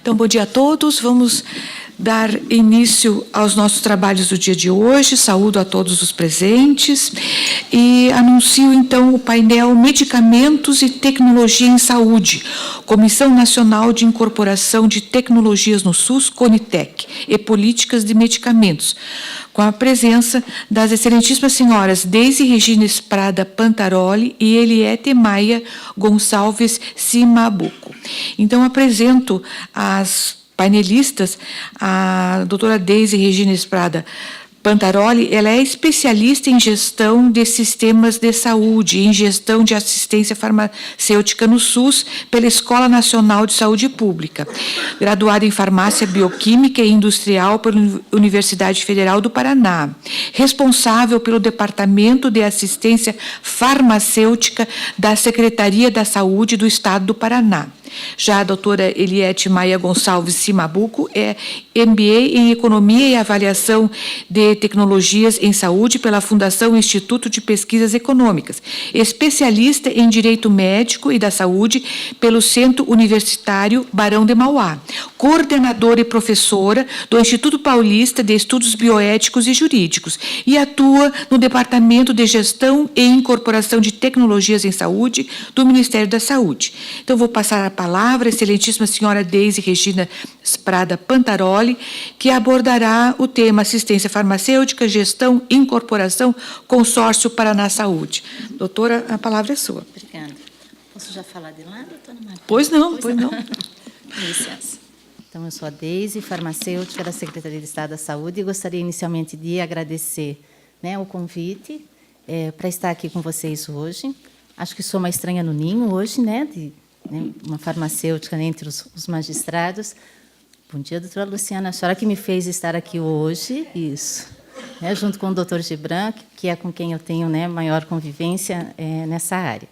Então, bom dia a todos. Vamos dar início aos nossos trabalhos do dia de hoje. Saúdo a todos os presentes e anuncio, então, o painel Medicamentos e Tecnologia em Saúde, Comissão Nacional de Incorporação de Tecnologias no SUS, CONITEC, e Políticas de Medicamentos, com a presença das excelentíssimas senhoras Deise Regina Estrada Pantaroli e Eliete Maia Gonçalves Cimabuco. Então, apresento as painelistas, a doutora Deise Regina Estrada Pantaroli. Ela é especialista em gestão de sistemas de saúde, em gestão de assistência farmacêutica no SUS, pela Escola Nacional de Saúde Pública. Graduada em Farmácia Bioquímica e Industrial pela Universidade Federal do Paraná. Responsável pelo Departamento de Assistência Farmacêutica da Secretaria da Saúde do Estado do Paraná. Já a doutora Eliete Maia Gonçalves Cimabuco é MBA em Economia e Avaliação de Tecnologias em Saúde pela Fundação Instituto de Pesquisas Econômicas, especialista em Direito Médico e da Saúde pelo Centro Universitário Barão de Mauá, coordenadora e professora do Instituto Paulista de Estudos Bioéticos e Jurídicos e atua no Departamento de Gestão e Incorporação de Tecnologias em Saúde do Ministério da Saúde. Então, vou passar a palavra à excelentíssima senhora Deise Regina Estrada Pantaroli, que abordará o tema assistência farmacêutica, gestão, incorporação, consórcio Paraná Saúde. Doutora, a palavra é sua. Obrigada. Posso já falar de lá, doutora Marta? Pois não, pois não. Com licença. Então, eu sou a Deise, farmacêutica da Secretaria de Estado da Saúde, e gostaria inicialmente de agradecer, o convite para estar aqui com vocês hoje. Acho que sou uma estranha no ninho hoje, uma farmacêutica entre os magistrados. Bom dia, doutora Luciana. A senhora que me fez estar aqui hoje, isso, junto com o doutor Gibran, que é com quem eu tenho maior convivência nessa área.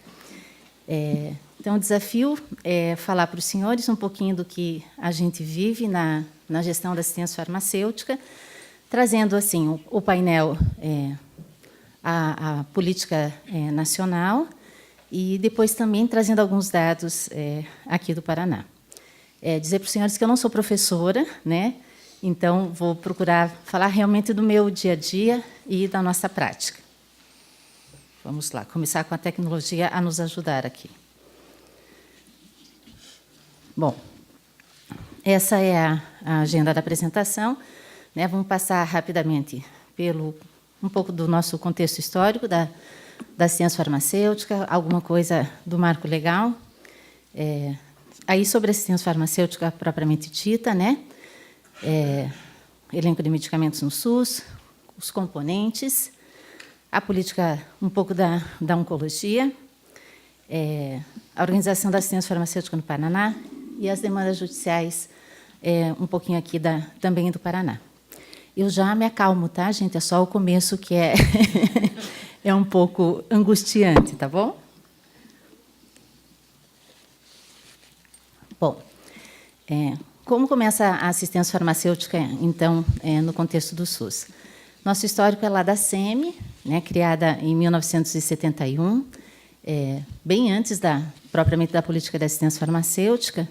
Então, o desafio é falar para os senhores um pouquinho do que a gente vive na gestão da assistência farmacêutica, trazendo assim o painel, a política nacional, e depois também trazendo alguns dados aqui do Paraná. Dizer para os senhores que eu não sou professora, então vou procurar falar realmente do meu dia a dia e da nossa prática. Vamos lá, começar com a tecnologia a nos ajudar aqui. Bom, essa é a agenda da apresentação. Vamos passar rapidamente pelo um pouco do nosso contexto histórico da assistência farmacêutica, alguma coisa do marco legal. Aí, sobre a assistência farmacêutica propriamente dita, elenco de medicamentos no SUS, os componentes, a política um pouco da oncologia, a organização da assistência farmacêutica no Paraná e as demandas judiciais, um pouquinho aqui também do Paraná. Eu já me acalmo, tá, gente? É só o começo que é um pouco angustiante, tá bom? Bom, como começa a assistência farmacêutica, então, no contexto do SUS? Nosso histórico é lá da SEMI, criada em 1971, bem antes propriamente da política da assistência farmacêutica,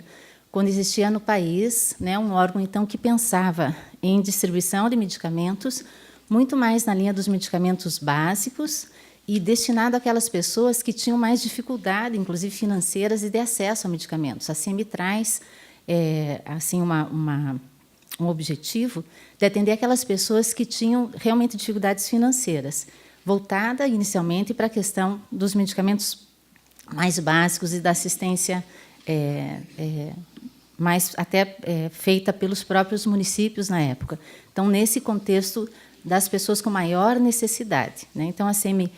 quando existia no país um órgão, então, que pensava em distribuição de medicamentos, muito mais na linha dos medicamentos básicos e destinado àquelas pessoas que tinham mais dificuldade, inclusive financeiras, e de acesso a medicamentos. A SEMI traz assim, um objetivo de atender aquelas pessoas que tinham realmente dificuldades financeiras, voltada inicialmente para a questão dos medicamentos mais básicos e da assistência mais até feita pelos próprios municípios na época. Então, nesse contexto das pessoas com maior necessidade. Então, a SEMI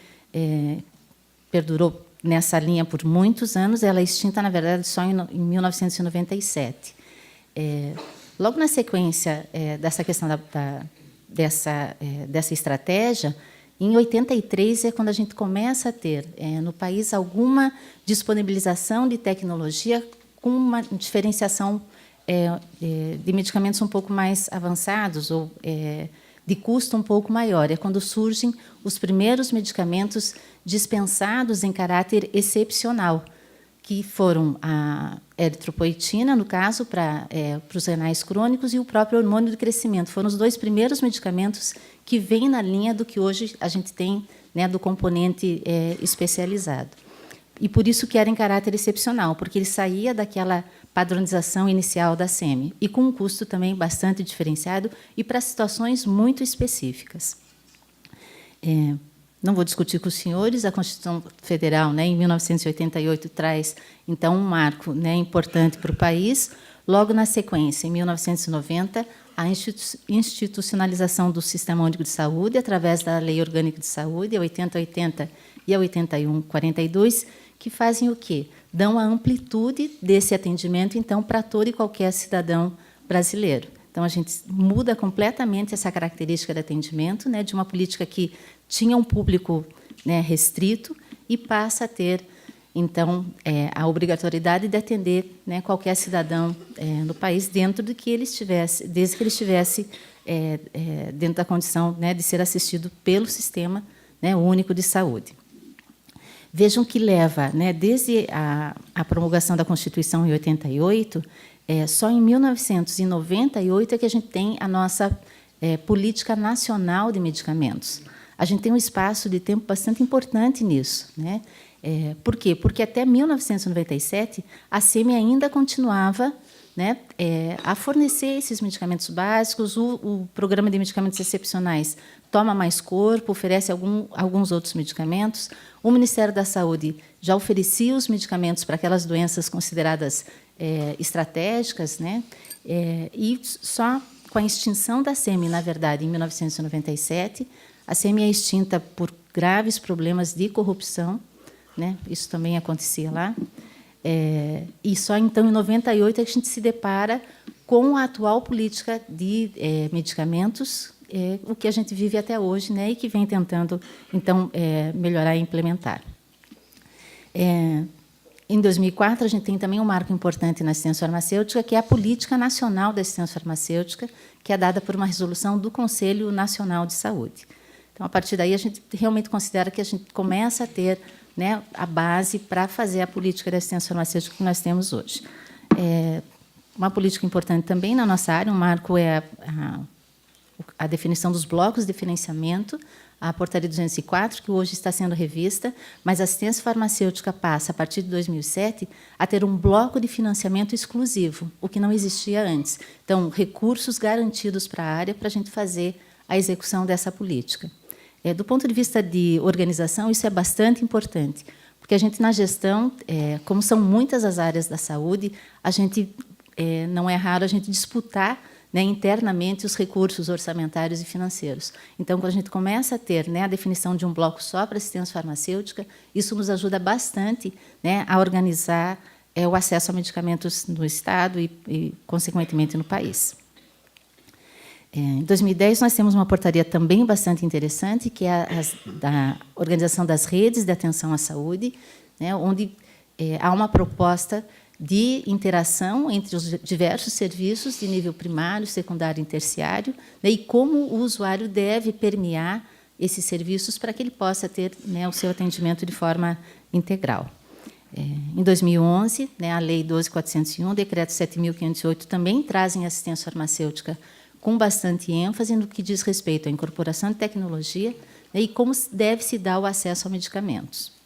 perdurou nessa linha por muitos anos. Ela é extinta, na verdade, só em 1997. Logo na sequência dessa questão dessa estratégia, em 83 é quando a gente começa a ter no país alguma disponibilização de tecnologia com uma diferenciação de medicamentos um pouco mais avançados ou de custo um pouco maior. É quando surgem os primeiros medicamentos dispensados em caráter excepcional, que foram a eritropoetina, no caso, para os renais crônicos, e o próprio hormônio do crescimento. Foram os 2 primeiros medicamentos que vêm na linha do que hoje a gente tem, né, do componente especializado. E por isso que era em caráter excepcional, porque ele saía daquela padronização inicial da SEMI, e com um custo também bastante diferenciado e para situações muito específicas. Não vou discutir com os senhores, a Constituição Federal, né, em 1988, traz, então, um marco, né, importante para o país. Logo na sequência, em 1990, a institucionalização do Sistema Único de Saúde, através da Lei Orgânica de Saúde, a 8080 e a 8142, que fazem o quê? Dão a amplitude desse atendimento, então, para todo e qualquer cidadão brasileiro. Então, a gente muda completamente essa característica de atendimento, né, de uma política que tinha um público, né, restrito, e passa a ter, então, a obrigatoriedade de atender, né, qualquer cidadão no país, dentro de que ele estivesse, desde que ele estivesse dentro da condição, né, de ser assistido pelo Sistema, né, Único de Saúde. Vejam que leva, né, desde a promulgação da Constituição em 88, só em 1998 é que a gente tem a nossa política nacional de medicamentos. A gente tem um espaço de tempo bastante importante nisso, né? Por quê? Porque até 1997 a SEMI ainda continuava, né, a fornecer esses medicamentos básicos. O programa de medicamentos excepcionais toma mais corpo, oferece alguns outros medicamentos. O Ministério da Saúde já oferecia os medicamentos para aquelas doenças consideradas estratégicas, né? E só com a extinção da SEMI, na verdade, em 1997, a SEMI é extinta por graves problemas de corrupção, né? Isso também acontecia lá. E só então, em 98, a gente se depara com a atual política de medicamentos, o que a gente vive até hoje, né? E que vem tentando, então, melhorar e implementar. Em 2004, a gente tem também um marco importante na assistência farmacêutica, que é a Política Nacional da Assistência Farmacêutica, que é dada por uma resolução do Conselho Nacional de Saúde. Então, a partir daí, a gente realmente considera que a gente começa a ter, né, a base para fazer a política de assistência farmacêutica que nós temos hoje. Uma política importante também na nossa área, um marco é a definição dos blocos de financiamento, a Portaria 204, que hoje está sendo revista, mas a assistência farmacêutica passa, a partir de 2007, a ter um bloco de financiamento exclusivo, o que não existia antes. Então, recursos garantidos para a área para a gente fazer a execução dessa política. Do ponto de vista de organização, isso é bastante importante, porque a gente, na gestão, como são muitas as áreas da saúde, a gente, não é raro a gente disputar, né, internamente os recursos orçamentários e financeiros. Então, quando a gente começa a ter, né, a definição de um bloco só para assistência farmacêutica, isso nos ajuda bastante, né, a organizar o acesso a medicamentos no Estado e, consequentemente, no país. Em 2010, nós temos uma portaria também bastante interessante, que é da Organização das Redes de Atenção à Saúde, né, onde há uma proposta de interação entre os diversos serviços de nível primário, secundário e terciário, né, e como o usuário deve permear esses serviços para que ele possa ter, né, o seu atendimento de forma integral. Em 2011, né, a Lei 12.401, o Decreto 7.508, também trazem assistência farmacêutica com bastante ênfase no que diz respeito à incorporação de tecnologia, né, e como deve se dar o acesso a medicamentos.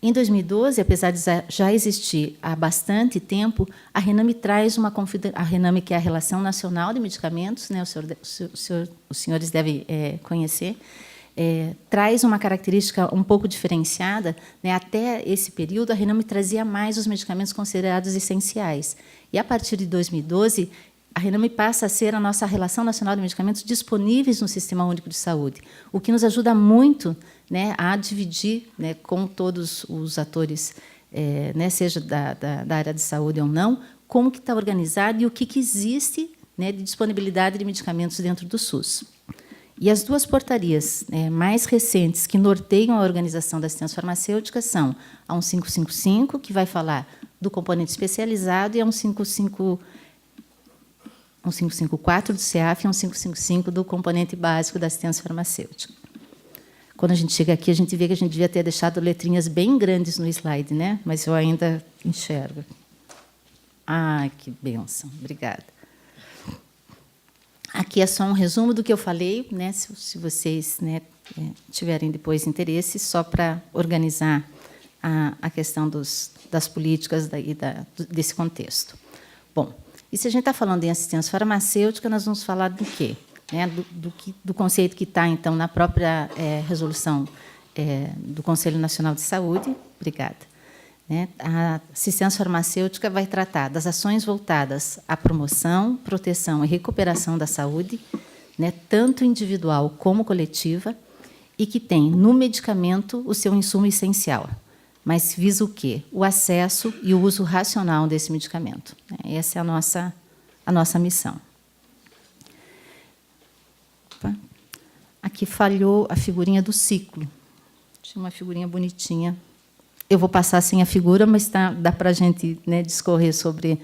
Em 2012, apesar de já existir há bastante tempo, a RENAME traz a RENAME, que é a Relação Nacional de Medicamentos, né, os senhores devem conhecer, traz uma característica um pouco diferenciada, né. Até esse período, a RENAME trazia mais os medicamentos considerados essenciais. E, a partir de 2012, a RENAME passa a ser a nossa Relação Nacional de Medicamentos disponíveis no Sistema Único de Saúde, o que nos ajuda muito, né, a dividir, né, com todos os atores, né, seja da área de saúde ou não, como que está organizado e o que existe, né, de disponibilidade de medicamentos dentro do SUS. E as duas portarias mais recentes que norteiam a organização da assistência farmacêutica são a 1555, que vai falar do componente especializado, e a 1554 do CEAF e 1555 do componente básico da assistência farmacêutica. quando a gente chega aqui, a gente vê que a gente devia ter deixado letrinhas bem grandes no slide, né? Mas eu ainda enxergo. Ah, que bênção. Obrigada. Aqui é só um resumo do que eu falei, né? Se vocês, né, tiverem depois interesse, só para organizar a questão das políticas desse contexto. Bom, e se a gente está falando em assistência farmacêutica, nós vamos falar do quê? Né? Do conceito que está, então, na própria resolução do Conselho Nacional de Saúde. Obrigada. Né? A assistência farmacêutica vai tratar das ações voltadas à promoção, proteção e recuperação da saúde, né, tanto individual como coletiva, e que tem no medicamento o seu insumo essencial, mas visa o quê? O acesso e o uso racional desse medicamento. Essa é a nossa missão. Opa. Aqui falhou a figurinha do ciclo. Tinha uma figurinha bonitinha. Eu vou passar sem a figura, mas dá para a gente, né, discorrer sobre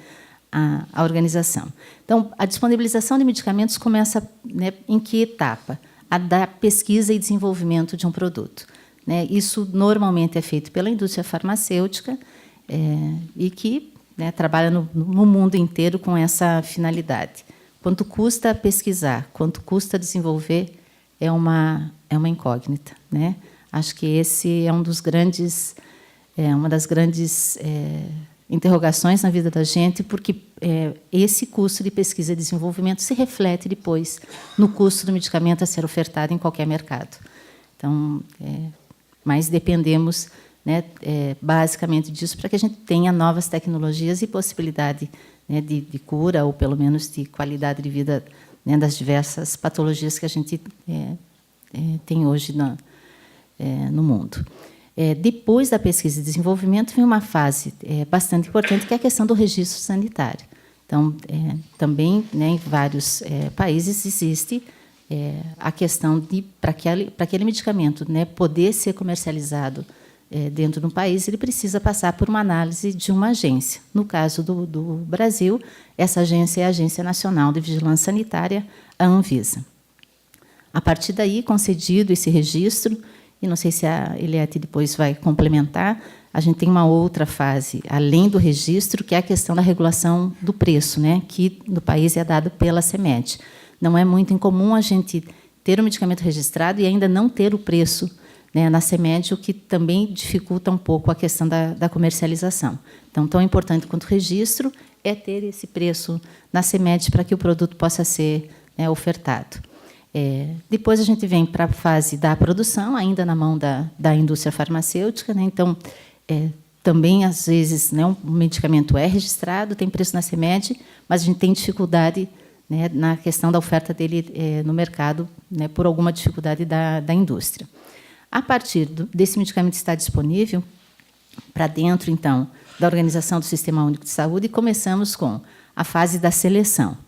a organização. Então, a disponibilização de medicamentos começa, né, em que etapa? A da pesquisa e desenvolvimento de um produto. Né? Isso normalmente é feito pela indústria farmacêutica e que, né, trabalha no mundo inteiro com essa finalidade. Quanto custa pesquisar, quanto custa desenvolver, é uma incógnita. Né? Acho que esse é uma das grandes interrogações na vida da gente, porque esse custo de pesquisa e desenvolvimento se reflete depois no custo do medicamento a ser ofertado em qualquer mercado. Então, mas dependemos, né, basicamente disso para que a gente tenha novas tecnologias e possibilidade, né, de cura, ou pelo menos de qualidade de vida, né, das diversas patologias que a gente tem hoje no mundo. Depois da pesquisa e desenvolvimento, vem uma fase bastante importante, que é a questão do registro sanitário. Então, também, né, em vários países existe a questão de, para aquele medicamento, né, poder ser comercializado dentro do país, ele precisa passar por uma análise de uma agência. No caso do Brasil, essa agência é a Agência Nacional de Vigilância Sanitária, a Anvisa. A partir daí, concedido esse registro, e não sei se a Eliette depois vai complementar, a gente tem uma outra fase, além do registro, que é a questão da regulação do preço, né, que no país é dado pela CMED. Não é muito incomum a gente ter o medicamento registrado e ainda não ter o preço, né, na CMED, o que também dificulta um pouco a questão da comercialização. Então, tão importante quanto o registro é ter esse preço na CMED para que o produto possa ser, né, ofertado. Depois a gente vem para a fase da produção, ainda na mão da indústria farmacêutica. Né? Então, também, às vezes, né, um medicamento é registrado, tem preço na CMED, mas a gente tem dificuldade, né, na questão da oferta dele no mercado, né, por alguma dificuldade da indústria. A partir desse medicamento estar disponível, para dentro, então, da organização do Sistema Único de Saúde, começamos com a fase da seleção.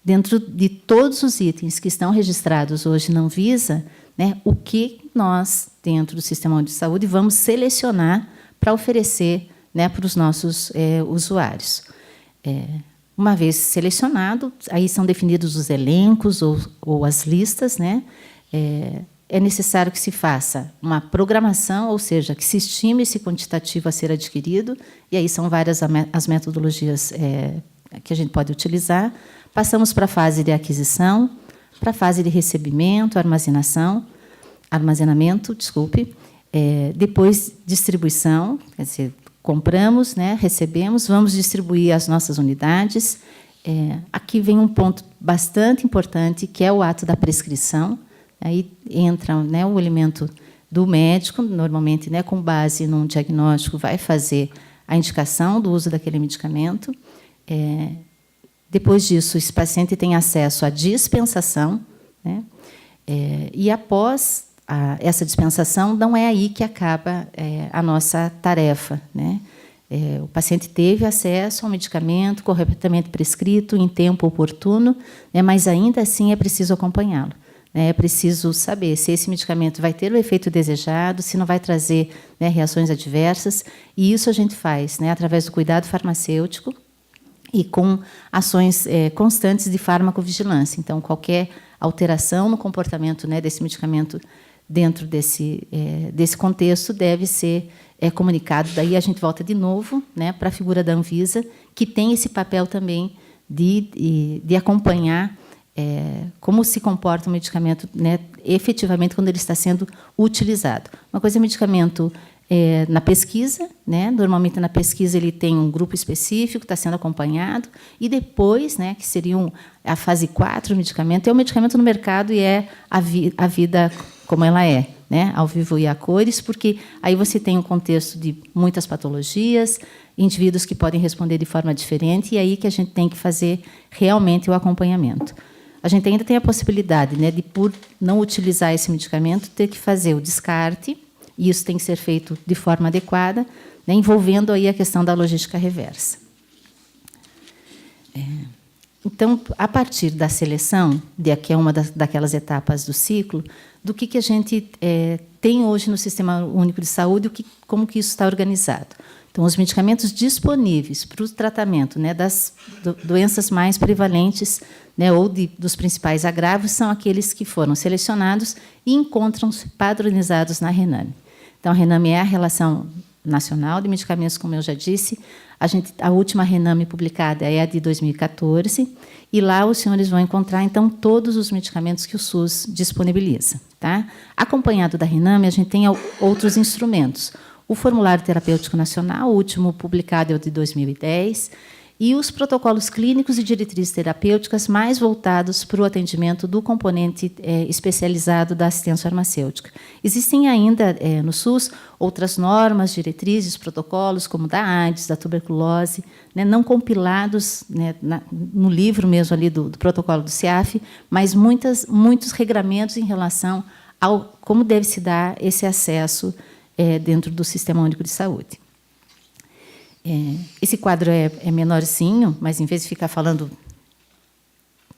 Dentro de todos os itens que estão registrados hoje na Anvisa, né, o que nós, dentro do Sistema Único de Saúde, vamos selecionar para oferecer, né, para os nossos usuários. Uma vez selecionado, aí são definidos os elencos ou as listas, né? É necessário que se faça uma programação, ou seja, que se estime esse quantitativo a ser adquirido, e aí são várias as metodologias que a gente pode utilizar. Passamos para a fase de aquisição, para a fase de recebimento, armazenamento, depois distribuição, quer dizer, compramos, né, recebemos, vamos distribuir as nossas unidades. Aqui vem um ponto bastante importante, que é o ato da prescrição. Aí entra, né, o elemento do médico, normalmente, né, com base num diagnóstico, vai fazer a indicação do uso daquele medicamento. Depois disso, esse paciente tem acesso à dispensação, né? E após essa dispensação, não é aí que acaba a nossa tarefa, né? O paciente teve acesso ao medicamento corretamente prescrito, em tempo oportuno, né? Mas ainda assim é preciso acompanhá-lo. É preciso saber se esse medicamento vai ter o efeito desejado, se não vai trazer, né, reações adversas, e isso a gente faz, né, através do cuidado farmacêutico, e com ações constantes de farmacovigilância. Então, qualquer alteração no comportamento, né, desse medicamento dentro desse contexto, deve ser comunicado. Daí a gente volta de novo, né, para a figura da Anvisa, que tem esse papel também de acompanhar como se comporta o medicamento, né, efetivamente quando ele está sendo utilizado. Uma coisa é medicamento na pesquisa, né, normalmente na pesquisa ele tem um grupo específico, está sendo acompanhado, e depois, né, que seria a fase 4 do medicamento, é o medicamento no mercado e é a vida como ela é, né, ao vivo e a cores, porque aí você tem um contexto de muitas patologias, indivíduos que podem responder de forma diferente, e aí que a gente tem que fazer realmente o acompanhamento. A gente ainda tem a possibilidade, né, de, por não utilizar esse medicamento, ter que fazer o descarte, e isso tem que ser feito de forma adequada, né, envolvendo aí a questão da logística reversa. Então, a partir da seleção, que é uma daquelas etapas do ciclo, do que a gente tem hoje no Sistema Único de Saúde, como que isso está organizado. Então, os medicamentos disponíveis para o tratamento, né, das doenças mais prevalentes, né, ou dos principais agravos, são aqueles que foram selecionados e encontram-se padronizados na RENAME. Então, a RENAME é a Relação Nacional de Medicamentos, como eu já disse. A última RENAME publicada é a de 2014, e lá os senhores vão encontrar, então, todos os medicamentos que o SUS disponibiliza. Tá? Acompanhado da RENAME, a gente tem outros instrumentos. O Formulário Terapêutico Nacional, o último publicado é o de 2010, e os protocolos clínicos e diretrizes terapêuticas mais voltados para o atendimento do componente especializado da assistência farmacêutica. Existem ainda, no SUS, outras normas, diretrizes, protocolos, como da AIDS, da tuberculose, né, não compilados, né, no livro mesmo ali do protocolo do CIAF, mas muitos regramentos em relação ao como deve se dar esse acesso dentro do Sistema Único de Saúde. Esse quadro é menorzinho, mas, em vez de ficar falando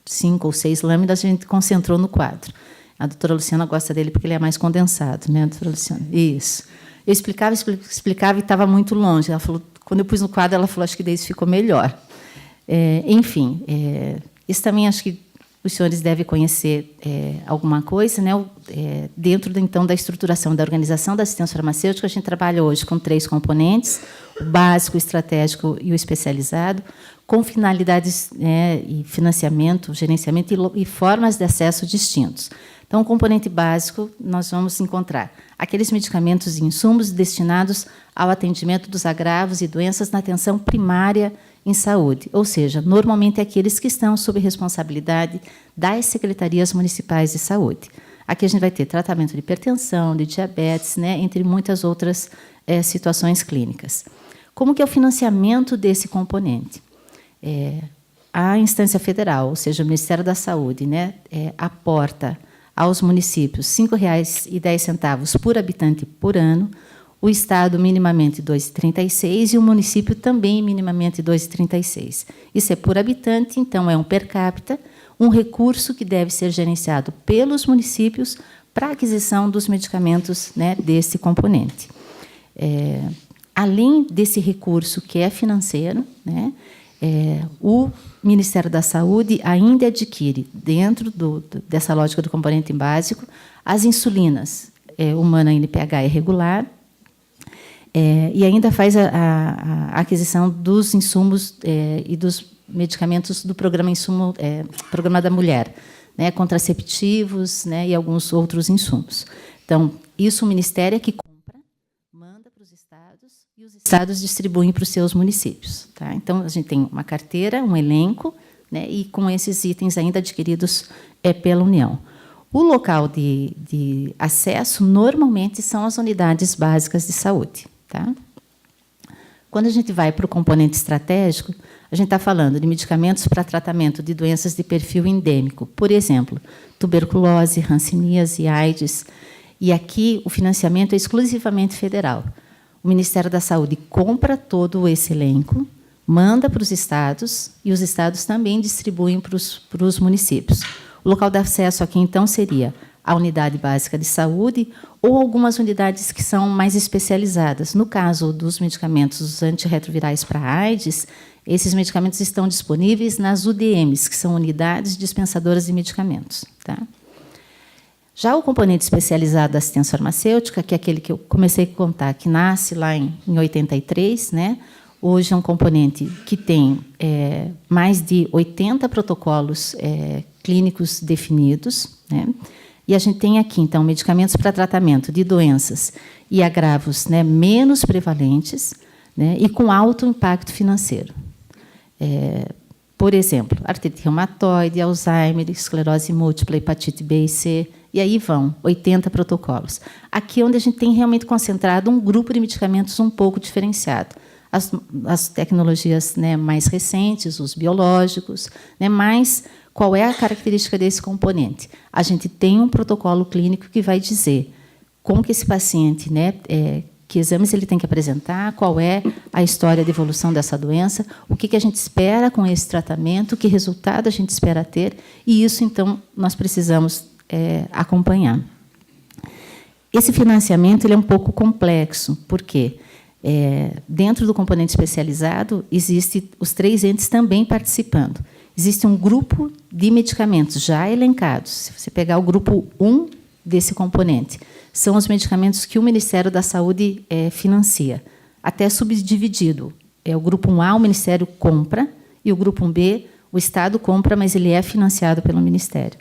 5 ou 6 lâminas, a gente concentrou no quadro. A doutora Luciana gosta dele porque ele é mais condensado, né, doutora Luciana? Isso. Eu explicava e estava muito longe. Ela falou, quando eu pus no quadro, ela falou, acho que daí isso ficou melhor. Enfim, isso também acho que os senhores devem conhecer alguma coisa, né? Dentro, então, da estruturação da organização da assistência farmacêutica, a gente trabalha hoje com 3 componentes, o básico, o estratégico e o especializado, com finalidades, né, e financiamento, gerenciamento e formas de acesso distintos. Então, o componente básico, nós vamos encontrar aqueles medicamentos e insumos destinados ao atendimento dos agravos e doenças na atenção primária em saúde, ou seja, normalmente aqueles que estão sob responsabilidade das secretarias municipais de saúde. Aqui a gente vai ter tratamento de hipertensão, de diabetes, né, entre muitas outras situações clínicas. Como que é o financiamento desse componente? A instância federal, ou seja, o Ministério da Saúde, né, aporta aos municípios R$ 5,10 por habitante por ano, o Estado minimamente 2,36 e o município também minimamente 2,36. Isso é por habitante, então é um per capita, um recurso que deve ser gerenciado pelos municípios para a aquisição dos medicamentos, né, desse componente. Além desse recurso que é financeiro, né, o Ministério da Saúde ainda adquire, dentro dessa lógica do componente básico, as insulinas humana NPH irregular, e ainda faz a aquisição dos insumos e dos medicamentos do programa da mulher, né, contraceptivos, né, e alguns outros insumos. Então, isso o Ministério é que compra, manda para os estados, e os estados distribuem para os seus municípios. Tá? Então, a gente tem uma carteira, um elenco, né, e com esses itens ainda adquiridos pela União. O local de acesso, normalmente, são as unidades básicas de saúde. Tá? Quando a gente vai para o componente estratégico, a gente está falando de medicamentos para tratamento de doenças de perfil endêmico, por exemplo, tuberculose, hanseníase, AIDS. E aqui o financiamento é exclusivamente federal. O Ministério da Saúde compra todo esse elenco, manda para os estados, e os estados também distribuem para os municípios. O local de acesso aqui, então, seria a unidade básica de saúde ou algumas unidades que são mais especializadas. No caso dos medicamentos os antirretrovirais para a AIDS, esses medicamentos estão disponíveis nas UDMs, que são unidades dispensadoras de medicamentos. Tá? Já o componente especializado da assistência farmacêutica, que é aquele que eu comecei a contar, que nasce lá em 83, né? Hoje é um componente que tem mais de 80 protocolos clínicos definidos, né? E a gente tem aqui, então, medicamentos para tratamento de doenças e agravos, né, menos prevalentes, né, e com alto impacto financeiro. Por exemplo, artrite reumatoide, Alzheimer, esclerose múltipla, hepatite B e C, e aí vão 80 protocolos. Aqui é onde a gente tem realmente concentrado um grupo de medicamentos um pouco diferenciado. As tecnologias, né, mais recentes, os biológicos, né, mas qual é a característica desse componente? A gente tem um protocolo clínico que vai dizer como que esse paciente, né, que exames ele tem que apresentar, qual é a história de evolução dessa doença, o que a gente espera com esse tratamento, que resultado a gente espera ter, e isso, então, nós precisamos acompanhar. Esse financiamento ele é um pouco complexo, porque dentro do componente especializado, existem os 3 entes também participando. Existe um grupo de medicamentos já elencados. Se você pegar o grupo 1 desse componente, são os medicamentos que o Ministério da Saúde financia, até subdividido. O grupo 1A, o Ministério compra, e o grupo 1B, o Estado compra, mas ele é financiado pelo Ministério.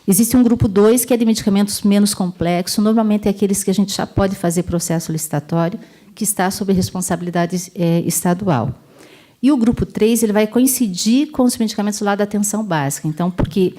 Existe um grupo 2, que é de medicamentos menos complexos, normalmente é aqueles que a gente já pode fazer processo licitatório, que está sob responsabilidade estadual. E o grupo 3 ele vai coincidir com os medicamentos lá da atenção básica. Então, porque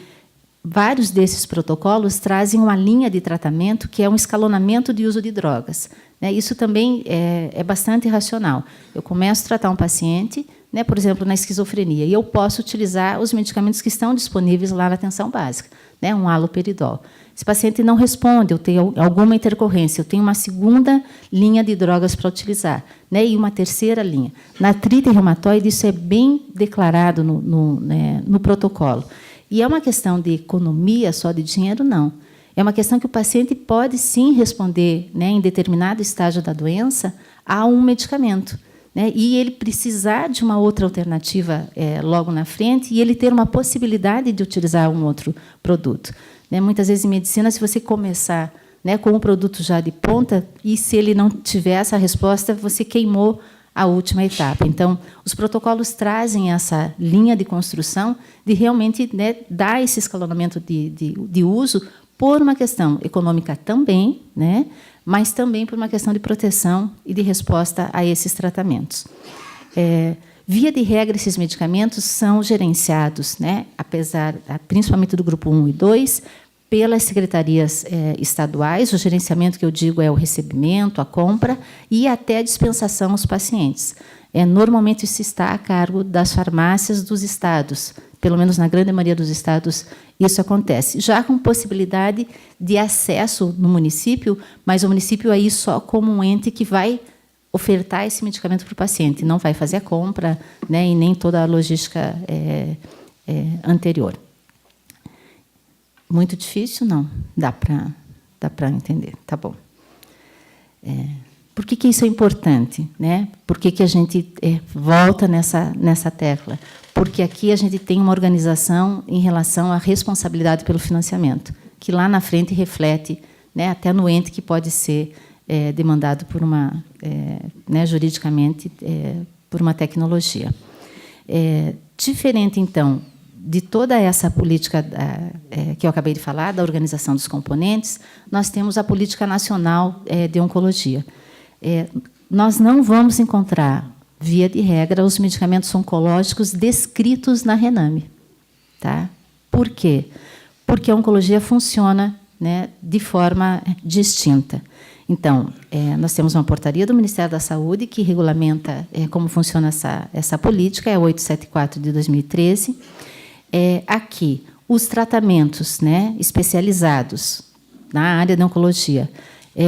vários desses protocolos trazem uma linha de tratamento que é um escalonamento de uso de drogas, né? Isso também é bastante racional. Eu começo a tratar um paciente, né, por exemplo, na esquizofrenia, e eu posso utilizar os medicamentos que estão disponíveis lá na atenção básica, né, um haloperidol. Esse paciente não responde, eu tenho alguma intercorrência, eu tenho uma segunda linha de drogas para utilizar, né, e uma terceira linha. Na artrite reumatoide, isso é bem declarado no protocolo. E é uma questão de economia só de dinheiro? Não. É uma questão que o paciente pode, sim, responder, né, em determinado estágio da doença a um medicamento, né, e ele precisar de uma outra alternativa logo na frente e ele ter uma possibilidade de utilizar um outro produto. Né, muitas vezes, em medicina, se você começar, né, com um produto já de ponta e se ele não tiver essa resposta, você queimou a última etapa. Então, os protocolos trazem essa linha de construção de realmente, né, dar esse escalonamento de uso por uma questão econômica também, né, mas também por uma questão de proteção e de resposta a esses tratamentos. Via de regra, esses medicamentos são gerenciados, né, principalmente do grupo 1 e 2, pelas secretarias estaduais. O gerenciamento que eu digo é o recebimento, a compra e até a dispensação aos pacientes. Normalmente, isso está a cargo das farmácias dos estados. Pelo menos na grande maioria dos estados, isso acontece. Já com possibilidade de acesso no município, mas o município aí só como um ente que vai ofertar esse medicamento para o paciente, não vai fazer a compra, né, e nem toda a logística anterior. Muito difícil? Não. Dá para entender. Tá bom. Por que isso é importante, né? Por que a gente volta nessa tecla? Porque aqui a gente tem uma organização em relação à responsabilidade pelo financiamento, que lá na frente reflete, né, até no ente que pode ser demandado por uma, né, juridicamente, por uma tecnologia. Diferente, então, de toda essa política que eu acabei de falar, da organização dos componentes, nós temos a Política Nacional de Oncologia. Nós não vamos encontrar, via de regra, os medicamentos oncológicos descritos na RENAME. Tá? Por quê? Porque a oncologia funciona, né, de forma distinta. Então, nós temos uma portaria do Ministério da Saúde que regulamenta como funciona essa política, é a 874 de 2013. Aqui, os tratamentos, né, especializados na área da oncologia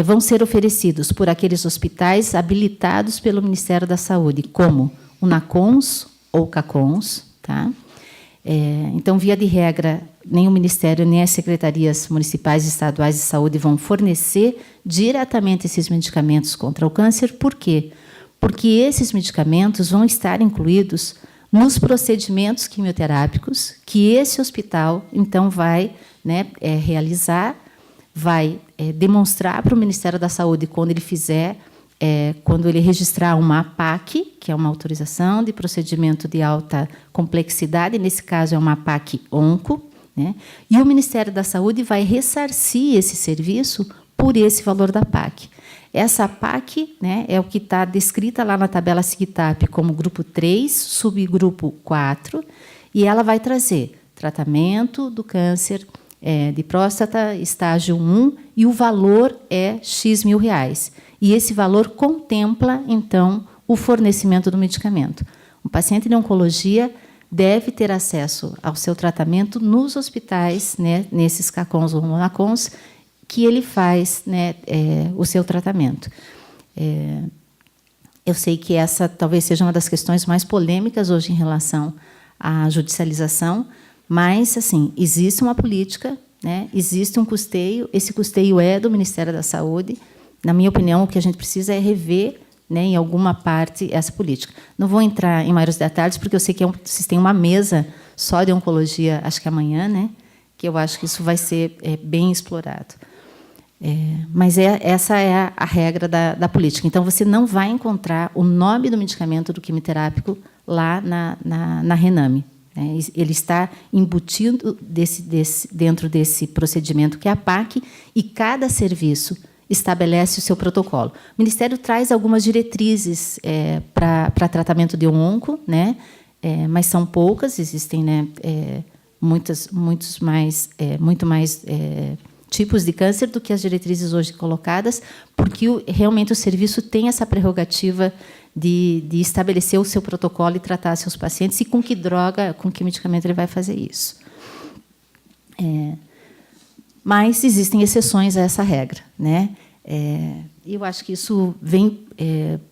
vão ser oferecidos por aqueles hospitais habilitados pelo Ministério da Saúde, como o NACONS ou CACONS. Tá? Então, via de regra, nem o Ministério, nem as secretarias municipais e estaduais de saúde vão fornecer diretamente esses medicamentos contra o câncer. Por quê? Porque esses medicamentos vão estar incluídos nos procedimentos quimioterápicos que esse hospital, então, vai, né, realizar vai demonstrar para o Ministério da Saúde, quando ele registrar uma APAC, que é uma autorização de procedimento de alta complexidade, nesse caso é uma APAC ONCO, né? E o Ministério da Saúde vai ressarcir esse serviço por esse valor da APAC. Essa APAC, né, é o que está descrita lá na tabela SIGTAP como grupo 3, subgrupo 4, e ela vai trazer tratamento do câncer de próstata, estágio 1, e o valor é X mil reais. E esse valor contempla, então, o fornecimento do medicamento. Um paciente de oncologia deve ter acesso ao seu tratamento nos hospitais, né, nesses CACONs ou MONACONs, que ele faz, né, o seu tratamento. Eu sei que essa talvez seja uma das questões mais polêmicas hoje em relação à judicialização, mas, assim, existe uma política, né, existe um custeio, esse custeio é do Ministério da Saúde. Na minha opinião, o que a gente precisa é rever, né, em alguma parte, essa política. Não vou entrar em maiores detalhes, porque eu sei que vocês têm uma mesa só de oncologia, acho que amanhã, né, que eu acho que isso vai ser bem explorado. Mas essa é a regra da política. Então, você não vai encontrar o nome do medicamento do quimioterápico lá na RENAME. Né? Ele está embutido dentro desse procedimento, que é a PAC, e cada serviço estabelece o seu protocolo. O Ministério traz algumas diretrizes para tratamento de onco, né? Mas são poucas, existem, né, muito mais tipos de câncer do que as diretrizes hoje colocadas, porque realmente o serviço tem essa prerrogativa de estabelecer o seu protocolo e tratar seus pacientes, e com que droga, com que medicamento ele vai fazer isso. Mas existem exceções a essa regra, né? Eu acho que isso vem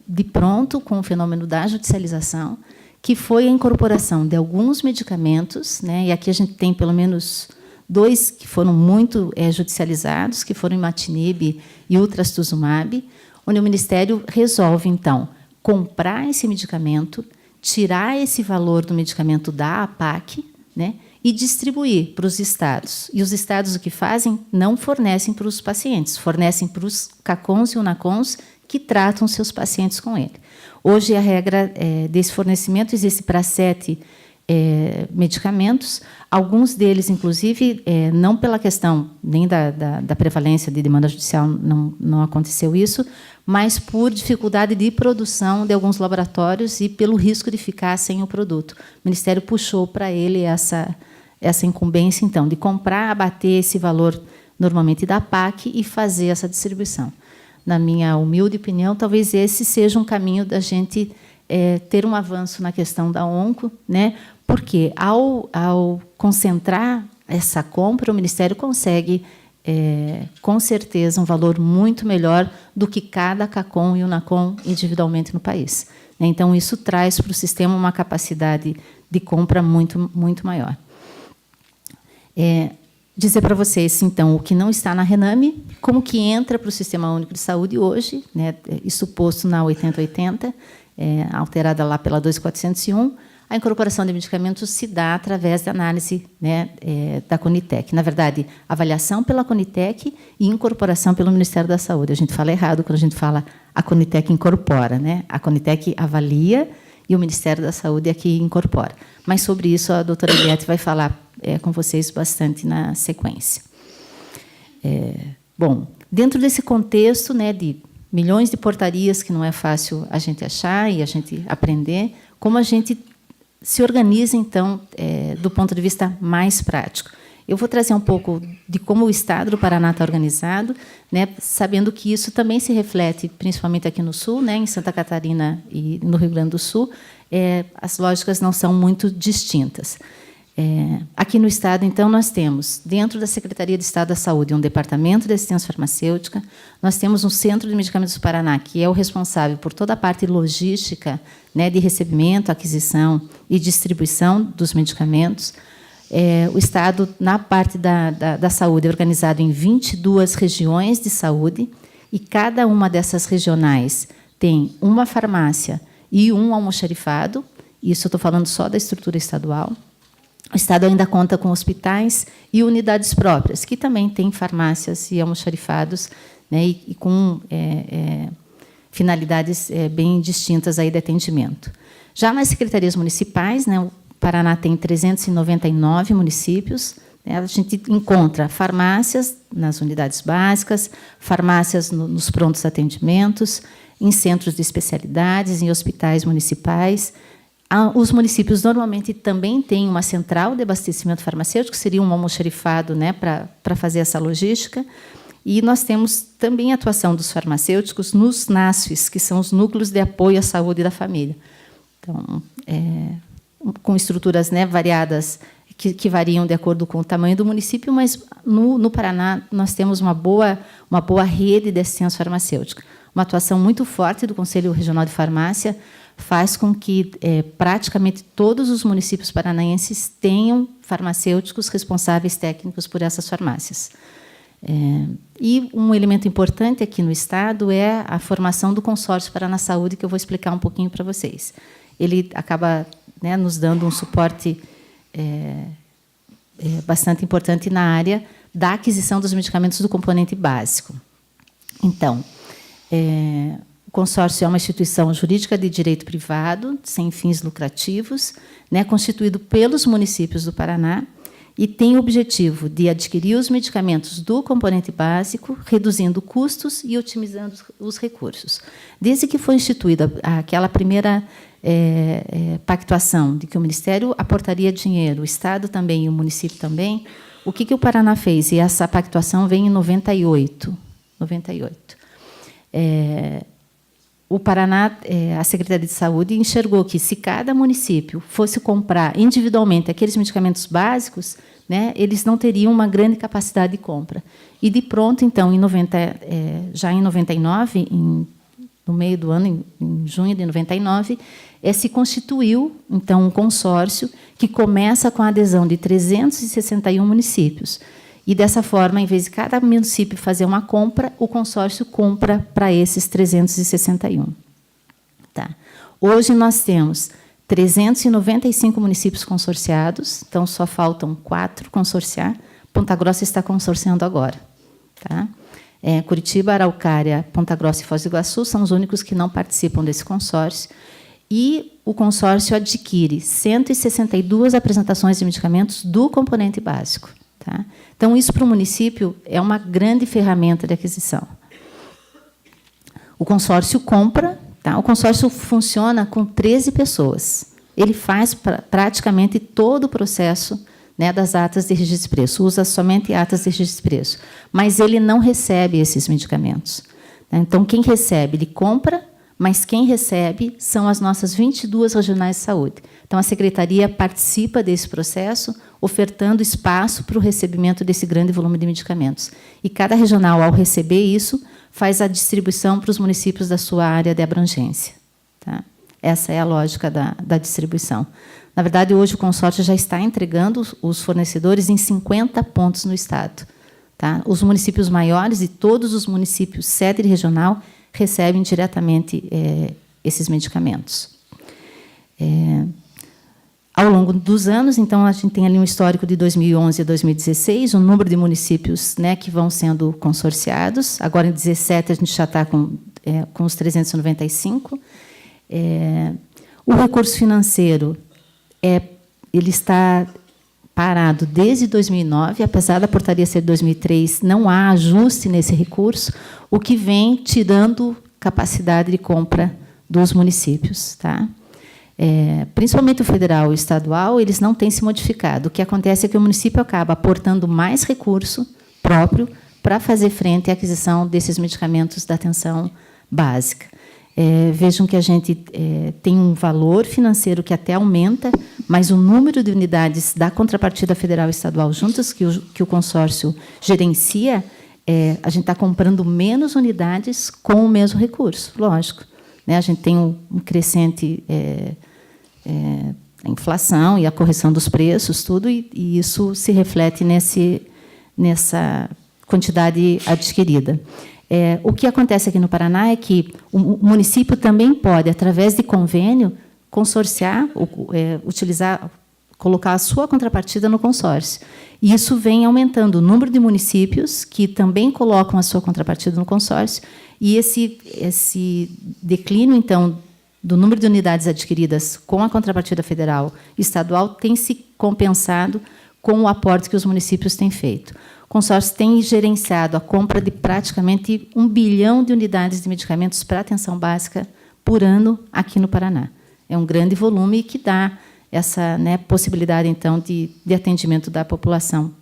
de pronto com o fenômeno da judicialização, que foi a incorporação de alguns medicamentos, né? E aqui a gente tem pelo menos 2 que foram muito judicializados, que foram imatinib e o trastuzumab, onde o Ministério resolve, então, comprar esse medicamento, tirar esse valor do medicamento da APAC, né, e distribuir para os estados. E os estados o que fazem? Não fornecem para os pacientes, fornecem para os CACONs e UNACONs que tratam seus pacientes com ele. Hoje, a regra desse fornecimento existe para 7 medicamentos, alguns deles, inclusive, não pela questão nem da prevalência de demanda judicial, não aconteceu isso, mas por dificuldade de produção de alguns laboratórios e pelo risco de ficar sem o produto. O Ministério puxou para ele essa incumbência, então, de comprar, abater esse valor, normalmente, da PAC e fazer essa distribuição. Na minha humilde opinião, talvez esse seja um caminho da gente ter um avanço na questão da onco, né? Porque, ao concentrar essa compra, o Ministério consegue, com certeza, um valor muito melhor do que cada CACON e UNACON individualmente no país. Então, isso traz para o sistema uma capacidade de compra muito, muito maior. Dizer para vocês, então, o que não está na RENAME, como que entra para o Sistema Único de Saúde hoje, né? Isso posto na 8080, alterada lá pela 2401, a incorporação de medicamentos se dá através da análise, né, da CONITEC. Na verdade, avaliação pela CONITEC e incorporação pelo Ministério da Saúde. A gente fala errado quando a gente fala a CONITEC incorpora, né? A CONITEC avalia e o Ministério da Saúde é que incorpora. Mas sobre isso a doutora Eliette vai falar com vocês bastante na sequência. Bom, dentro desse contexto, né, de milhões de portarias que não é fácil a gente achar e a gente aprender, como a gente se organiza, então, do ponto de vista mais prático. Eu vou trazer um pouco de como o Estado do Paraná está organizado, né, sabendo que isso também se reflete, principalmente aqui no Sul, né, em Santa Catarina e no Rio Grande do Sul, as lógicas não são muito distintas. Aqui no Estado, então, nós temos, dentro da Secretaria de Estado da Saúde, um departamento de assistência farmacêutica, nós temos um Centro de Medicamentos do Paraná, que é o responsável por toda a parte logística, né, de recebimento, aquisição e distribuição dos medicamentos. O Estado, na parte da saúde, é organizado em 22 regiões de saúde, e cada uma dessas regionais tem uma farmácia e um almoxarifado, isso eu estou falando só da estrutura estadual. o Estado ainda conta com hospitais e unidades próprias, que também têm farmácias e almoxarifados, né, e com finalidades bem distintas aí de atendimento. Já nas secretarias municipais, né, o Paraná tem 399 municípios, né, a gente encontra farmácias nas unidades básicas, farmácias nos prontos atendimentos, em centros de especialidades, em hospitais municipais. Os municípios normalmente também têm uma central de abastecimento farmacêutico, que seria um almoxarifado, né, para fazer essa logística. E nós temos também a atuação dos farmacêuticos nos NASFs, que são os Núcleos de Apoio à Saúde da Família. Então, com estruturas, né, variadas, que variam de acordo com o tamanho do município, mas no Paraná nós temos uma boa rede de assistência farmacêutica. Uma atuação muito forte do Conselho Regional de Farmácia faz com que praticamente todos os municípios paranaenses tenham farmacêuticos responsáveis técnicos por essas farmácias. E um elemento importante aqui no Estado é a formação do Consórcio Paraná Saúde, que eu vou explicar um pouquinho para vocês. Ele acaba, né, nos dando um suporte bastante importante na área da aquisição dos medicamentos do componente básico. Então, o consórcio é uma instituição jurídica de direito privado, sem fins lucrativos, né, constituído pelos municípios do Paraná, e tem o objetivo de adquirir os medicamentos do componente básico, reduzindo custos e otimizando os recursos. Desde que foi instituída aquela primeira pactuação de que o Ministério aportaria dinheiro, o Estado também e o município também, o que o Paraná fez? E essa pactuação vem em 98. O Paraná, a Secretaria de Saúde, enxergou que, se cada município fosse comprar individualmente aqueles medicamentos básicos, né, eles não teriam uma grande capacidade de compra. E, de pronto, então, já em 99, no meio do ano, em junho de 99, se constituiu, então, um consórcio que começa com a adesão de 361 municípios. E, dessa forma, em vez de cada município fazer uma compra, o consórcio compra para esses 361. Tá. Hoje, nós temos 395 municípios consorciados, então, só faltam 4 consorciar. Ponta Grossa está consorciando agora. Tá? Curitiba, Araucária, Ponta Grossa e Foz do Iguaçu são os únicos que não participam desse consórcio. E o consórcio adquire 162 apresentações de medicamentos do componente básico. Tá? Então, isso para o município é uma grande ferramenta de aquisição. O consórcio compra, tá? O consórcio funciona com 13 pessoas. Ele faz praticamente todo o processo, né, das atas de registro de preço, usa somente atas de registro de preço, mas ele não recebe esses medicamentos. Então, quem recebe, ele compra, mas quem recebe são as nossas 22 regionais de saúde. Então, a Secretaria participa desse processo, ofertando espaço para o recebimento desse grande volume de medicamentos. E cada regional, ao receber isso, faz a distribuição para os municípios da sua área de abrangência. Tá? Essa é a lógica da distribuição. Na verdade, hoje o consórcio já está entregando os fornecedores em 50 pontos no Estado. Tá? Os municípios maiores e todos os municípios sede regional recebem diretamente esses medicamentos. Ao longo dos anos, então, a gente tem ali um histórico de 2011 a 2016, o número de municípios, né, que vão sendo consorciados. Agora, em 2017, a gente já está com os 395. O recurso financeiro ele está parado desde 2009, apesar da portaria ser de 2003, não há ajuste nesse recurso, o que vem tirando capacidade de compra dos municípios. Tá? Principalmente o federal e o estadual, eles não têm se modificado. O que acontece é que o município acaba aportando mais recurso próprio para fazer frente à aquisição desses medicamentos da atenção básica. Vejam que a gente tem um valor financeiro que até aumenta, mas o número de unidades da contrapartida federal e estadual juntas, que o consórcio gerencia, a gente está comprando menos unidades com o mesmo recurso, lógico. Né? A gente tem um crescente, a inflação e a correção dos preços, tudo, e isso se reflete nessa quantidade adquirida. O que acontece aqui no Paraná é que o município também pode, através de convênio, consorciar, utilizar colocar a sua contrapartida no consórcio. E isso vem aumentando o número de municípios que também colocam a sua contrapartida no consórcio, e esse declínio, então, do número de unidades adquiridas com a contrapartida federal e estadual tem se compensado com o aporte que os municípios têm feito. O consórcio tem gerenciado a compra de praticamente 1 bilhão de unidades de medicamentos para atenção básica por ano aqui no Paraná. É um grande volume que dá essa, né, possibilidade, então, de atendimento da população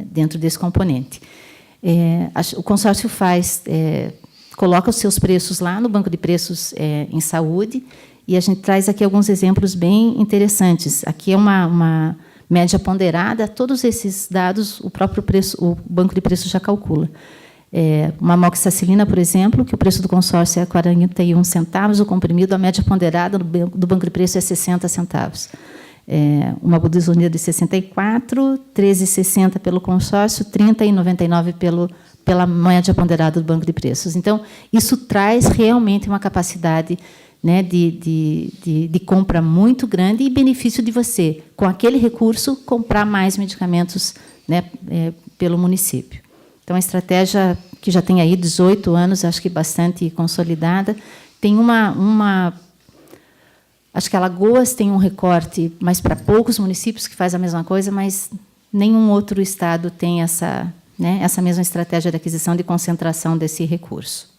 dentro desse componente. O consórcio coloca os seus preços lá no banco de preços em saúde, e a gente traz aqui alguns exemplos bem interessantes. Aqui é uma média ponderada, todos esses dados o próprio preço, o banco de preços já calcula. Uma amoxicilina, por exemplo, que o preço do consórcio é 41 centavos, o comprimido, a média ponderada do banco de preço é 60 centavos. Uma budesonida de 64, 13,60 pelo consórcio, 30,99 pela média ponderada do banco de preços. Então, isso traz realmente uma capacidade, né, de compra muito grande e benefício de você, com aquele recurso, comprar mais medicamentos, né, pelo município. Então, a estratégia, que já tem aí 18 anos, acho que bastante consolidada, tem acho que Alagoas tem um recorte, mas para poucos municípios que faz a mesma coisa, mas nenhum outro estado tem essa mesma estratégia de aquisição, de concentração desse recurso.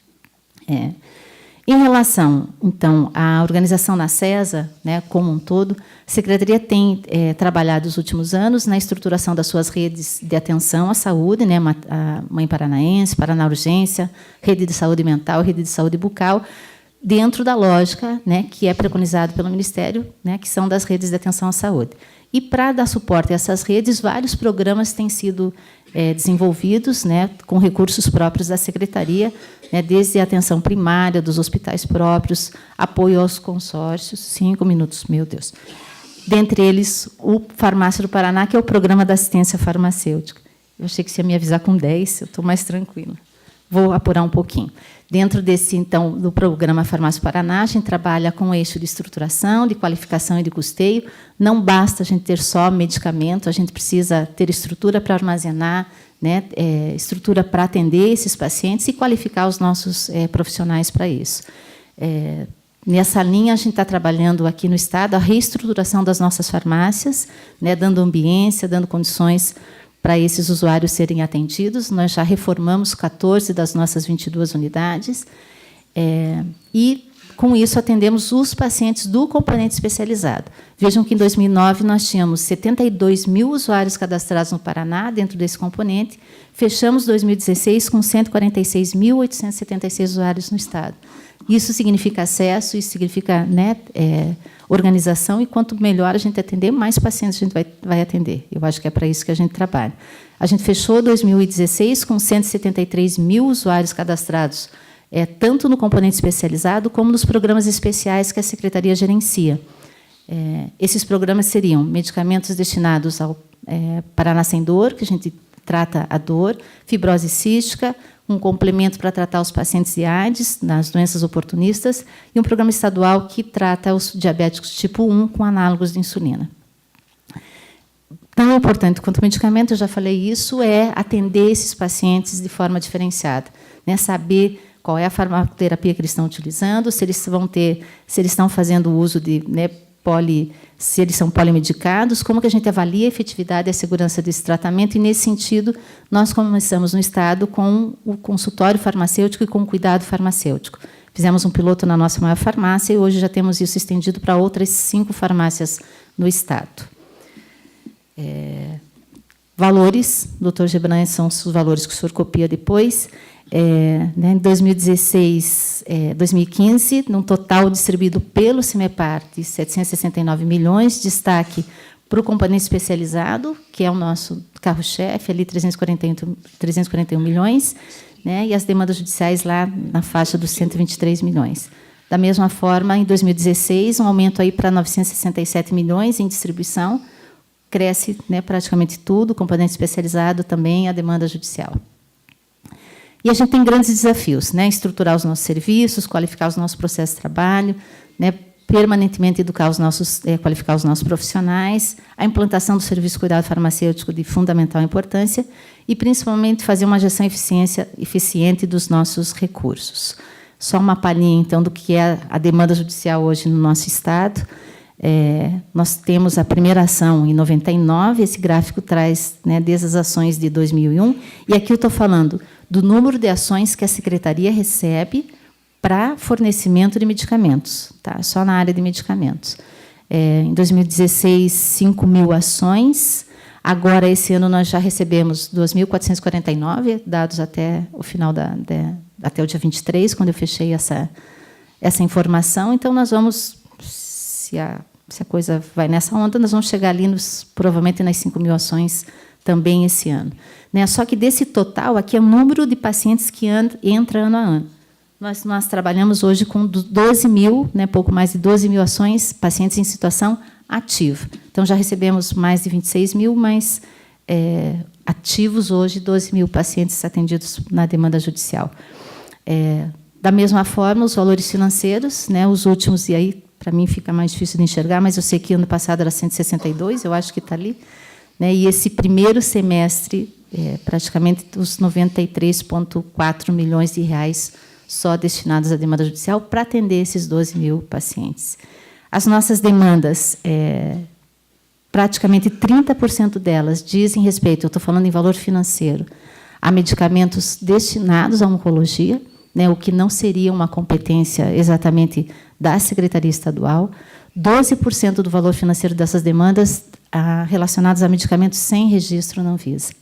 Em relação, então, à organização na SESA, né, como um todo, a Secretaria tem trabalhado nos últimos anos na estruturação das suas redes de atenção à saúde, né, a Mãe Paranaense, Paraná Urgência, Rede de Saúde Mental, Rede de Saúde Bucal, dentro da lógica, né, que é preconizado pelo Ministério, né, que são das redes de atenção à saúde. E, para dar suporte a essas redes, vários programas têm sido desenvolvidos, né, com recursos próprios da Secretaria, né, desde a atenção primária, dos hospitais próprios, apoio aos consórcios. 5 minutos, meu Deus. Dentre eles, o Farmácia do Paraná, que é o Programa da Assistência Farmacêutica. Eu achei que você ia me avisar com 10, eu estou mais tranquila. Vou apurar um pouquinho. Dentro desse, então, do programa Farmácia Paraná, a gente trabalha com o eixo de estruturação, de qualificação e de custeio. Não basta a gente ter só medicamento, a gente precisa ter estrutura para armazenar, né, estrutura para atender esses pacientes e qualificar os nossos profissionais para isso. Nessa linha, a gente está trabalhando aqui no Estado a reestruturação das nossas farmácias, né, dando ambiência, dando condições para esses usuários serem atendidos. Nós já reformamos 14 das nossas 22 unidades, e, com isso, atendemos os pacientes do componente especializado. Vejam que, em 2009, nós tínhamos 72 mil usuários cadastrados no Paraná, dentro desse componente. Fechamos 2016 com 146.876 usuários no Estado. Isso significa acesso, isso significa, né, organização, e quanto melhor a gente atender, mais pacientes a gente vai atender. Eu acho que é para isso que a gente trabalha. A gente fechou 2016 com 173 mil usuários cadastrados, tanto no componente especializado como nos programas especiais que a Secretaria gerencia. Esses programas seriam medicamentos destinados ao Paraná Sem Dor, que a gente trata a dor, fibrose cística, um complemento para tratar os pacientes de AIDS, nas doenças oportunistas, e um programa estadual que trata os diabéticos tipo 1 com análogos de insulina. Tão importante quanto o medicamento, eu já falei isso, é atender esses pacientes de forma diferenciada, né? Saber qual é a farmacoterapia que eles estão utilizando, se eles estão fazendo uso de, né, se eles são polimedicados, como que a gente avalia a efetividade e a segurança desse tratamento. E, nesse sentido, nós começamos no Estado com o consultório farmacêutico e com o cuidado farmacêutico. Fizemos um piloto na nossa maior farmácia e hoje já temos isso estendido para outras 5 farmácias no Estado. Valores, doutor Gebran, são os valores que o senhor copia depois. Em 2015, num total distribuído pelo CIMEPAR de 769 milhões, destaque para o componente especializado, que é o nosso carro-chefe, ali 341 milhões, né, e as demandas judiciais lá na faixa dos 123 milhões. Da mesma forma, em 2016, um aumento aí para 967 milhões em distribuição, cresce, né, praticamente tudo, o componente especializado também, a demanda judicial. E a gente tem grandes desafios, né? Estruturar os nossos serviços, qualificar os nossos processos de trabalho, né? permanentemente educar os nossos, qualificar os nossos profissionais, a implantação do serviço de cuidado farmacêutico de fundamental importância e, principalmente, fazer uma gestão eficiente dos nossos recursos. Só uma palhinha, então, do que é a demanda judicial hoje no nosso Estado. Nós temos a primeira ação em 99, esse gráfico traz, né, desde as ações de 2001, e aqui eu estou falando do número de ações que a Secretaria recebe para fornecimento de medicamentos, tá? Só na área de medicamentos. Em 2016, 5.000 ações. Agora, esse ano, nós já recebemos 2.449, dados até o final até o dia 23, quando eu fechei essa informação. Então, nós vamos, se a coisa vai nessa onda, nós vamos chegar ali, provavelmente, nas 5.000 ações também esse ano. Né? Só que, desse total, aqui é o número de pacientes que entra ano a ano. Nós trabalhamos hoje com 12.000, né, pouco mais de 12.000 ações, pacientes em situação ativa. Então, já recebemos mais de 26.000, mas ativos hoje, 12.000 pacientes atendidos na demanda judicial. Da mesma forma, os valores financeiros, né, os últimos, e aí, para mim, fica mais difícil de enxergar, mas eu sei que ano passado era 162, eu acho que está ali. Né, e esse primeiro semestre, praticamente os 93,4 milhões de reais só destinados à demanda judicial para atender esses 12.000 pacientes. As nossas demandas, praticamente 30% delas dizem respeito, eu estou falando em valor financeiro, a medicamentos destinados à oncologia, né, o que não seria uma competência exatamente da Secretaria Estadual, 12% do valor financeiro dessas demandas relacionados a medicamentos sem registro na Anvisa.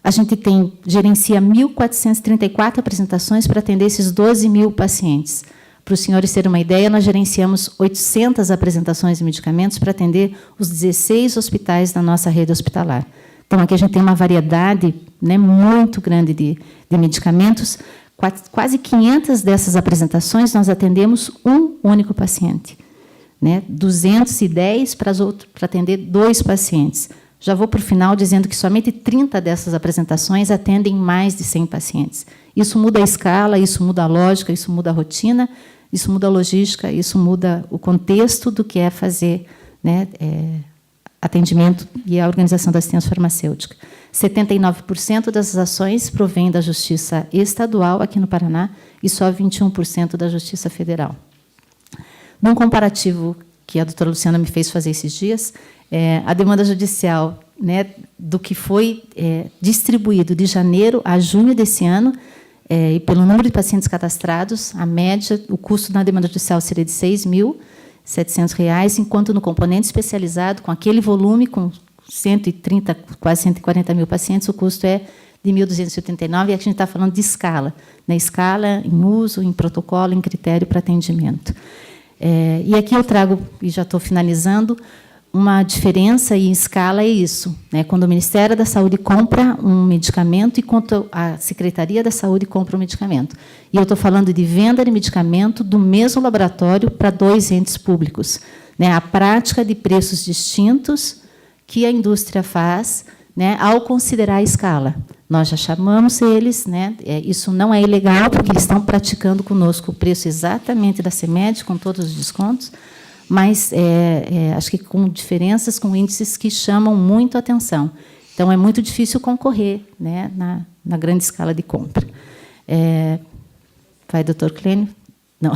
A gente gerencia 1.434 apresentações para atender esses 12.000 pacientes. Para os senhores terem uma ideia, nós gerenciamos 800 apresentações de medicamentos para atender os 16 hospitais da nossa rede hospitalar. Então, aqui a gente tem uma variedade, né, muito grande de medicamentos. Quase 500 dessas apresentações nós atendemos um único paciente. Né, 210 para atender 2 pacientes. Já vou para o final dizendo que somente 30 dessas apresentações atendem mais de 100 pacientes. Isso muda a escala, isso muda a lógica, isso muda a rotina, isso muda a logística, isso muda o contexto do que é fazer, né, atendimento e a organização da assistência farmacêutica. 79% dessas ações provêm da Justiça Estadual aqui no Paraná e só 21% da Justiça Federal. Num comparativo que a doutora Luciana me fez fazer esses dias, a demanda judicial, né, do que foi distribuído de janeiro a junho desse ano, e pelo número de pacientes cadastrados, a média, o custo na demanda judicial seria de R$ 6.700, enquanto no componente especializado, com aquele volume, com 130, quase 140 mil pacientes, o custo é de R$ 1.289, e aqui a gente está falando de escala, né, escala em uso, em protocolo, em critério para atendimento. E aqui eu trago, e já estou finalizando, uma diferença em escala é isso, né? Quando o Ministério da Saúde compra um medicamento e quando a Secretaria da Saúde compra um medicamento. E eu estou falando de venda de medicamento do mesmo laboratório para 2 entes públicos. Né? A prática de preços distintos que a indústria faz, né, ao considerar a escala. Nós já chamamos eles, né, isso não é ilegal, porque eles estão praticando conosco o preço exatamente da CEMED, com todos os descontos, mas acho que com diferenças, com índices que chamam muito a atenção. Então, é muito difícil concorrer, né, na grande escala de compra. Vai, doutor Clênio? Não.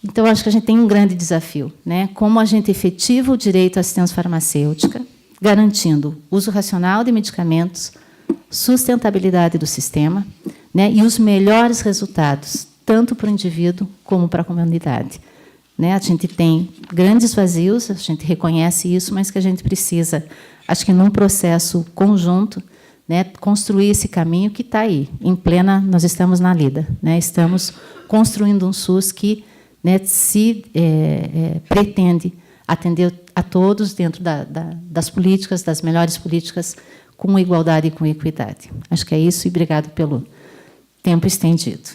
Então, acho que a gente tem um grande desafio, né? Como a gente efetiva o direito à assistência farmacêutica, garantindo uso racional de medicamentos, sustentabilidade do sistema, né, e os melhores resultados, tanto para o indivíduo como para a comunidade. Né? A gente tem grandes vazios, a gente reconhece isso, mas que a gente precisa, acho que num processo conjunto, né, construir esse caminho que está aí, em plena, nós estamos na lida, né? Estamos construindo um SUS que, né, pretende atender a todos dentro das políticas, das melhores políticas, com igualdade e com equidade. Acho que é isso, e obrigado pelo tempo estendido.